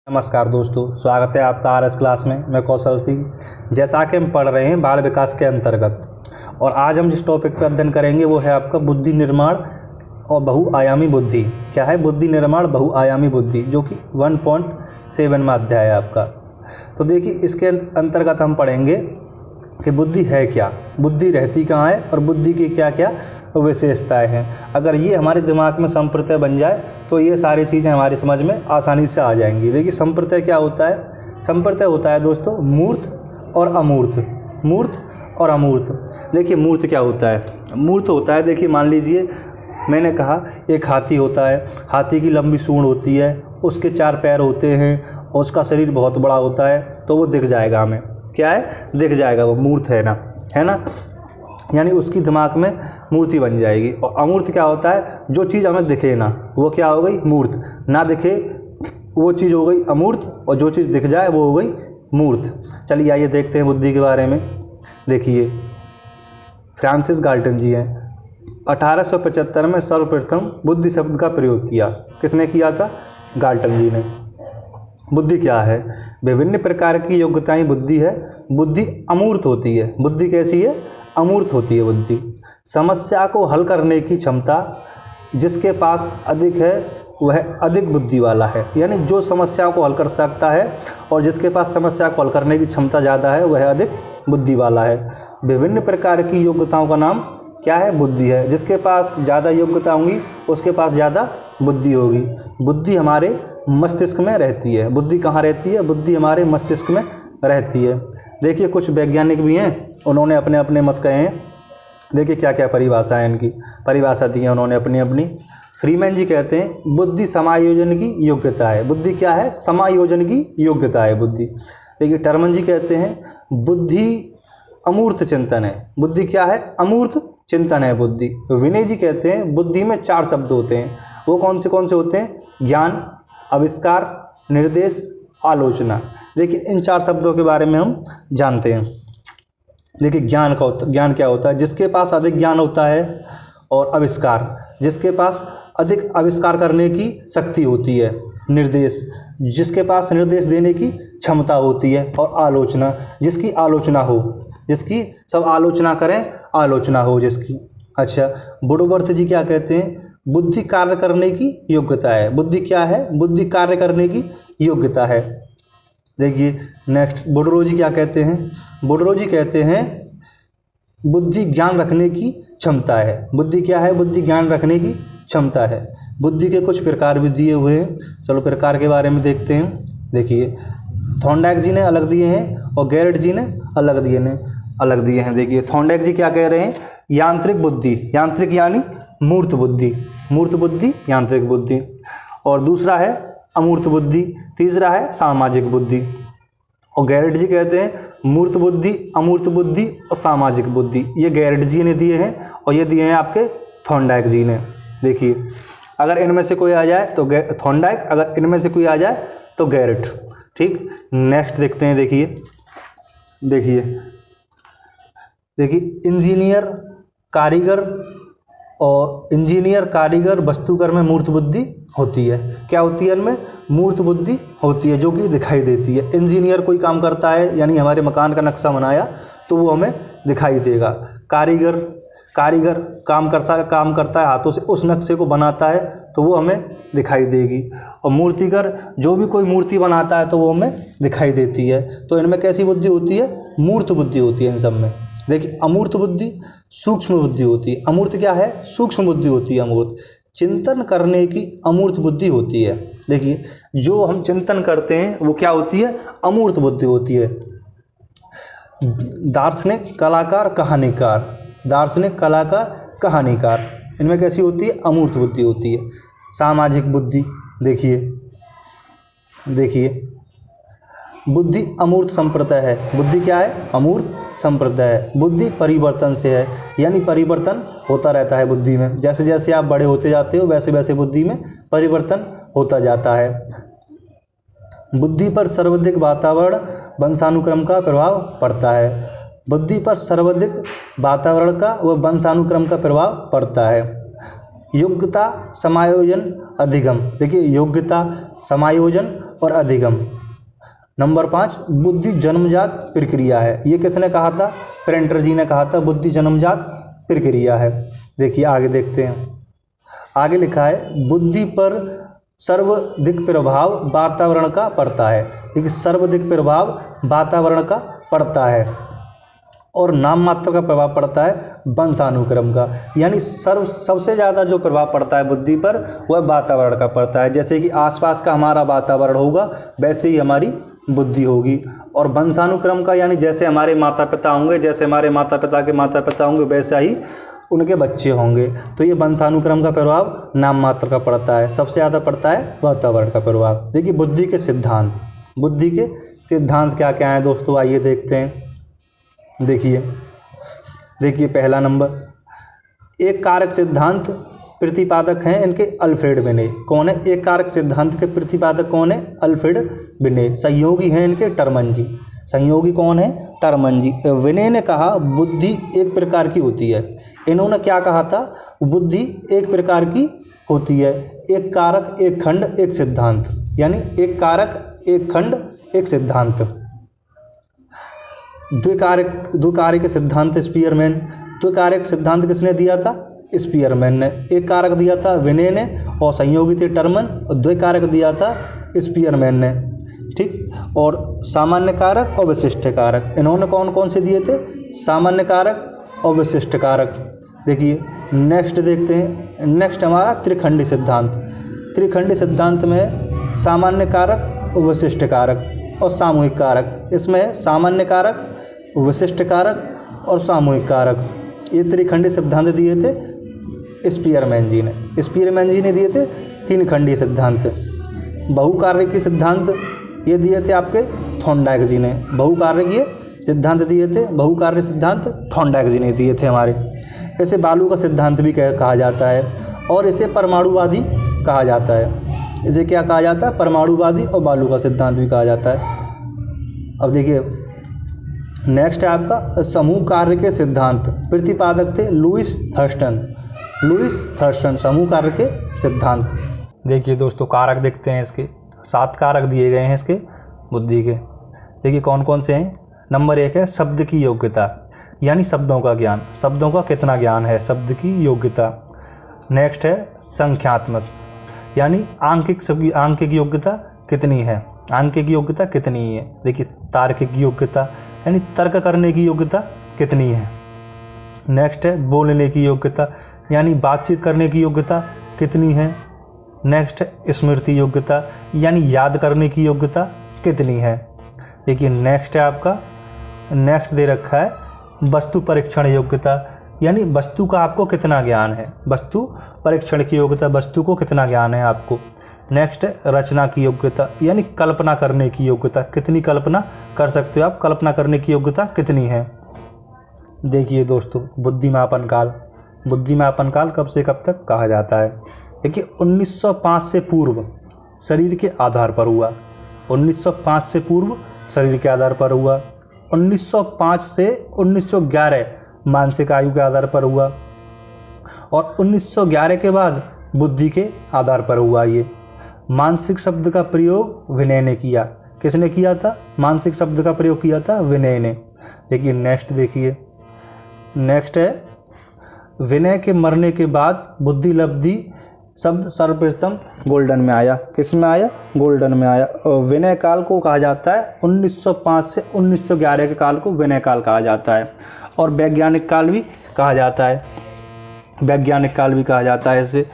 नमस्कार दोस्तों, स्वागत है आपका आरएस क्लास में। मैं कौशल सिंह। जैसा कि हम पढ़ रहे हैं बाल विकास के अंतर्गत, और आज हम जिस टॉपिक पर अध्ययन करेंगे वो है आपका बुद्धि निर्माण और बहुआयामी बुद्धि। क्या है? बुद्धि निर्माण बहुआयामी बुद्धि, जो कि 1.7वां अध्याय है आपका। तो देखिए, इसके अंतर्गत हम पढ़ेंगे कि बुद्धि है क्या, बुद्धि रहती कहाँ है और बुद्धि की क्या क्या विशेषताएं हैं। अगर ये हमारे दिमाग में संप्रत्यय बन जाए तो ये सारी चीज़ें हमारी समझ में आसानी से आ जाएंगी। देखिए, संप्रत्यय क्या होता है? संप्रत्यय होता है दोस्तों मूर्त और अमूर्त। मूर्त और अमूर्त। देखिए, मूर्त क्या होता है? मूर्त होता है, देखिए मान लीजिए मैंने कहा एक हाथी होता है। हाथी की लंबी सूंड होती है, उसके 4 पैर होते हैं और उसका शरीर बहुत बड़ा होता है, तो वो दिख जाएगा हमें। क्या है? दिख जाएगा, वो मूर्त है ना, है ना। यानी उसकी दिमाग में मूर्ति बन जाएगी। और अमूर्त क्या होता है? जो चीज़ हमें दिखे ना, वो क्या हो गई? मूर्त। ना दिखे वो चीज़ हो गई अमूर्त, और जो चीज़ दिख जाए वो हो गई मूर्त। चलिए आइए देखते हैं बुद्धि के बारे में। देखिए, फ्रांसिस गाल्टन जी हैं। 1875 में सर्वप्रथम बुद्धि शब्द का प्रयोग किया। किसने किया था? गाल्टन जी ने। बुद्धि क्या है? विभिन्न प्रकार की योग्यताएं बुद्धि है। बुद्धि अमूर्त होती है। बुद्धि कैसी है? अमूर्त होती है बुद्धि। समस्या को हल करने की क्षमता जिसके पास अधिक है वह अधिक बुद्धि वाला है। यानी जो समस्या को हल कर सकता है और जिसके पास समस्या को हल करने की क्षमता ज़्यादा है वह अधिक बुद्धि वाला है। विभिन्न प्रकार की योग्यताओं का नाम क्या है? बुद्धि है। जिसके पास ज़्यादा योग्यता होंगी उसके पास ज़्यादा बुद्धि होगी। बुद्धि हमारे मस्तिष्क में रहती है। बुद्धि कहाँ रहती है? बुद्धि हमारे मस्तिष्क में रहती है। देखिए, कुछ वैज्ञानिक भी हैं, उन्होंने अपने अपने मत कहे हैं। देखिए क्या क्या परिभाषा है, इनकी परिभाषा दी है उन्होंने अपनी अपनी। फ्रीमैन जी कहते हैं बुद्धि समायोजन की योग्यता है। बुद्धि क्या है? समायोजन की योग्यता है बुद्धि। देखिए, टर्मन जी कहते हैं बुद्धि अमूर्त चिंतन है। बुद्धि क्या है? अमूर्त चिंतन है बुद्धि। विनय जी कहते हैं बुद्धि में 4 शब्द होते हैं। वो कौन से होते हैं? ज्ञान, आविष्कार, निर्देश, आलोचना। देखिए, इन 4 शब्दों के बारे में हम जानते हैं। देखिए, ज्ञान क्या होता है? जिसके पास अधिक ज्ञान होता है। और आविष्कार, जिसके पास अधिक आविष्कार करने की शक्ति होती है। निर्देश, जिसके पास निर्देश देने की क्षमता होती है। और आलोचना, जिसकी आलोचना हो, जिसकी सब आलोचना करें, आलोचना हो जिसकी। अच्छा, बुडवर्थ जी क्या कहते हैं? बुद्धि कार्य करने की योग्यता है। बुद्धि क्या है? बुद्धि कार्य करने की योग्यता है। देखिए नेक्स्ट, बुडरो जी क्या कहते हैं? बुडरो जी कहते हैं बुद्धि ज्ञान रखने की क्षमता है। बुद्धि क्या है? बुद्धि ज्ञान रखने की क्षमता है। बुद्धि के कुछ प्रकार भी दिए हुए हैं। चलो प्रकार के बारे में देखते हैं। देखिए, थॉर्नडाइक जी ने अलग दिए हैं और गैरेट जी ने अलग दिए हैं। देखिए, थॉर्नडाइक जी क्या कह रहे हैं? यांत्रिक बुद्धि, यांत्रिक यानी मूर्त बुद्धि, मूर्त बुद्धि, यांत्रिक बुद्धि। और दूसरा है अमूर्त बुद्धि, तीसरा है सामाजिक बुद्धि। और गैरेट जी कहते हैं मूर्त बुद्धि, अमूर्त बुद्धि और सामाजिक बुद्धि। ये गैरेट जी ने दिए हैं और ये दिए हैं आपके थॉर्नडाइक जी ने। देखिए, अगर इनमें से कोई आ जाए तो थॉर्नडाइक, अगर इनमें से कोई आ जाए तो गैरेट। ठीक, नेक्स्ट देखते हैं। देखिए इंजीनियर, कारीगर, वस्तुकर में मूर्त बुद्धि होती है। क्या होती है? इनमें मूर्त बुद्धि होती है, जो कि दिखाई देती है। इंजीनियर कोई काम करता है, यानी हमारे मकान का नक्शा बनाया, तो वो हमें दिखाई देगा। कारीगर काम करता है हाथों से, उस नक्शे को बनाता है, तो वो हमें दिखाई देगी। और मूर्तिकर, जो भी कोई मूर्ति बनाता है तो वो हमें दिखाई देती है। तो इनमें कैसी बुद्धि होती है? मूर्त बुद्धि होती है इन सब में। देखिए, अमूर्त बुद्धि सूक्ष्म बुद्धि होती है। अमूर्त क्या है? सूक्ष्म बुद्धि होती है। अमूर्त चिंतन करने की अमूर्त बुद्धि होती है। देखिए, जो हम चिंतन करते हैं वो क्या होती है? अमूर्त बुद्धि होती है। दार्शनिक, कहानीकार, इनमें कैसी होती है? अमूर्त बुद्धि होती है। सामाजिक बुद्धि, देखिए बुद्धि अमूर्त संप्रदाय है। बुद्धि क्या है? अमूर्त संप्रदाय है। बुद्धि परिवर्तन से है, यानी परिवर्तन होता रहता है बुद्धि में। जैसे जैसे आप बड़े होते जाते हो वैसे वैसे बुद्धि में परिवर्तन होता जाता है। बुद्धि पर सर्वाधिक वातावरण वंशानुक्रम का प्रभाव पड़ता है। बुद्धि पर सर्वाधिक वातावरण का व वंशानुक्रम का प्रभाव पड़ता है। योग्यता, समायोजन, अधिगम। देखिए, योग्यता, समायोजन और अधिगम। नंबर 5 बुद्धि जन्मजात प्रक्रिया है। ये किसने कहा था? प्रेंटर जी ने कहा था बुद्धि जन्मजात प्रक्रिया है। देखिए आगे देखते हैं। आगे लिखा है बुद्धि पर सर्वाधिक प्रभाव वातावरण का पड़ता है। देखिए सर्वाधिक प्रभाव वातावरण का पड़ता है और नाम मात्र का प्रभाव पड़ता है वंशानुक्रम का। यानी सबसे ज़्यादा जो प्रभाव पड़ता है बुद्धि पर वह वातावरण का पड़ता है। जैसे कि आसपास का हमारा वातावरण होगा वैसे ही हमारी बुद्धि होगी। और वंशानुक्रम का यानी जैसे हमारे माता पिता होंगे, जैसे हमारे माता पिता के माता पिता होंगे वैसा ही उनके बच्चे होंगे। तो ये वंशानुक्रम का प्रभाव नाम मात्र का पड़ता है, सबसे ज़्यादा पड़ता है वातावरण का प्रभाव। देखिए बुद्धि के सिद्धांत, बुद्धि के सिद्धांत क्या क्या हैं दोस्तों, आइए देखते हैं। देखिए पहला नंबर एक कारक सिद्धांत प्रतिपादक हैं इनके अल्फ्रेड बिने। कौन है एक कारक सिद्धांत के प्रतिपादक? कौन है? अल्फ्रेड बिने। सहयोगी हैं इनके टर्मन जी। सहयोगी कौन है? टर्मन जी। विने ने कहा बुद्धि एक प्रकार की होती है। इन्होंने क्या कहा था? बुद्धि एक प्रकार की होती है। एक कारक एक खंड एक सिद्धांत, यानी एक कारक एक खंड एक सिद्धांत। द्विकारक सिद्धांत स्पीयरमैन। द्विकारक सिद्धांत किसने दिया था? स्पीयरमैन ने। एक कारक दिया था विने ने और संयोगी थे टर्मन, और द्विकारक दिया था स्पीयरमैन ने। ठीक। और सामान्य कारक और विशिष्ट कारक इन्होंने कौन कौन से दिए थे? सामान्य कारक और विशिष्ट कारक। देखिए नेक्स्ट देखते हैं। नेक्स्ट हमारा त्रिखंडी सिद्धांत। त्रिखंडी सिद्धांत में सामान्य कारक, विशिष्ट कारक और सामूहिक कारक। इसमें सामान्य कारक, विशिष्ट कारक और सामूहिक कारक। ये त्रिखंडी सिद्धांत दिए थे स्पीयरमैन जी ने। स्पीयरमैन जी ने दिए थे तीन खंडीय सिद्धांत। बहुकार्यिक सिद्धांत ये दिए थे आपके थॉर्नडाइक जी ने। बहुकार्यिक सिद्धांत दिए थे, बहुकार्य सिद्धांत थॉर्नडाइक जी ने दिए थे हमारे। इसे बालू का सिद्धांत भी कहा जाता है और इसे परमाणुवादी कहा जाता है। इसे क्या कहा जाता है? परमाणुवादी और बालू का सिद्धांत भी कहा जाता है। अब देखिए नेक्स्ट है आपका समूह कार्य के सिद्धांत। प्रतिपादक थे लुईस थर्स्टन। समूह कार्य के सिद्धांत। देखिए दोस्तों कारक देखते हैं इसके। 7 कारक दिए गए हैं इसके बुद्धि के। देखिए कौन कौन से हैं। नंबर 1 है शब्द की योग्यता, यानी शब्दों का ज्ञान। शब्दों का कितना ज्ञान है, शब्द की योग्यता। नेक्स्ट है संख्यात्मक, यानी आंकिक योग्यता कितनी है, आंकिक योग्यता कितनी है। देखिए तार्किक योग्यता, यानी तर्क करने की योग्यता कितनी है। नेक्स्ट है बोलने की योग्यता, यानी बातचीत करने की योग्यता कितनी है। नेक्स्ट है स्मृति योग्यता, यानी याद करने की योग्यता कितनी है। देखिए नेक्स्ट है आपका, नेक्स्ट दे रखा है वस्तु परीक्षण योग्यता, यानी वस्तु का आपको कितना ज्ञान है। वस्तु परीक्षण की योग्यता, वस्तु को कितना ज्ञान है आपको। नेक्स्ट है रचना की योग्यता, यानी कल्पना करने की योग्यता, कितनी कल्पना कर सकते हो आप, कल्पना करने की योग्यता कितनी है। देखिए दोस्तों बुद्धिमापन काल। बुद्धिमापन काल कब से कब तक कहा जाता है। देखिए 1905 से पूर्व शरीर के आधार पर हुआ। 1905 से पूर्व शरीर के आधार पर हुआ। 1905 से 1911 मानसिक आयु के आधार पर हुआ। और 1911 के बाद बुद्धि के आधार पर हुआ। ये मानसिक शब्द का प्रयोग विनय ने किया। किसने किया था? मानसिक शब्द का प्रयोग किया था विनय ने। देखिए नेक्स्ट देखिए, नेक्स्ट है विनय के मरने के बाद बुद्धि लब्धि शब्द सर्वप्रथम गोल्डन में आया। किस में आया? गोल्डन में आया। और विनय काल को कहा जाता है 1905 से 1911 के काल को विनय काल कहा जाता है। और वैज्ञानिक काल भी कहा जाता है, वैज्ञानिक काल भी कहा जाता है इसे।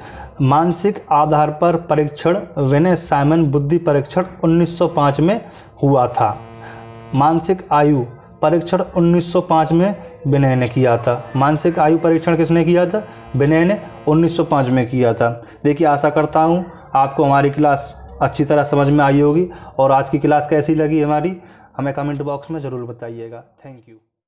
मानसिक आधार पर परीक्षण विनय साइमन बुद्धि परीक्षण 1905 में हुआ था। मानसिक आयु परीक्षण 1905 में विनय ने किया था। मानसिक आयु परीक्षण किसने किया था? विनय ने 1905 में किया था। देखिए आशा करता हूँ आपको हमारी क्लास अच्छी तरह समझ में आई होगी। और आज की क्लास कैसी लगी हमारी, हमें कमेंट बॉक्स में ज़रूर बताइएगा। Thank you.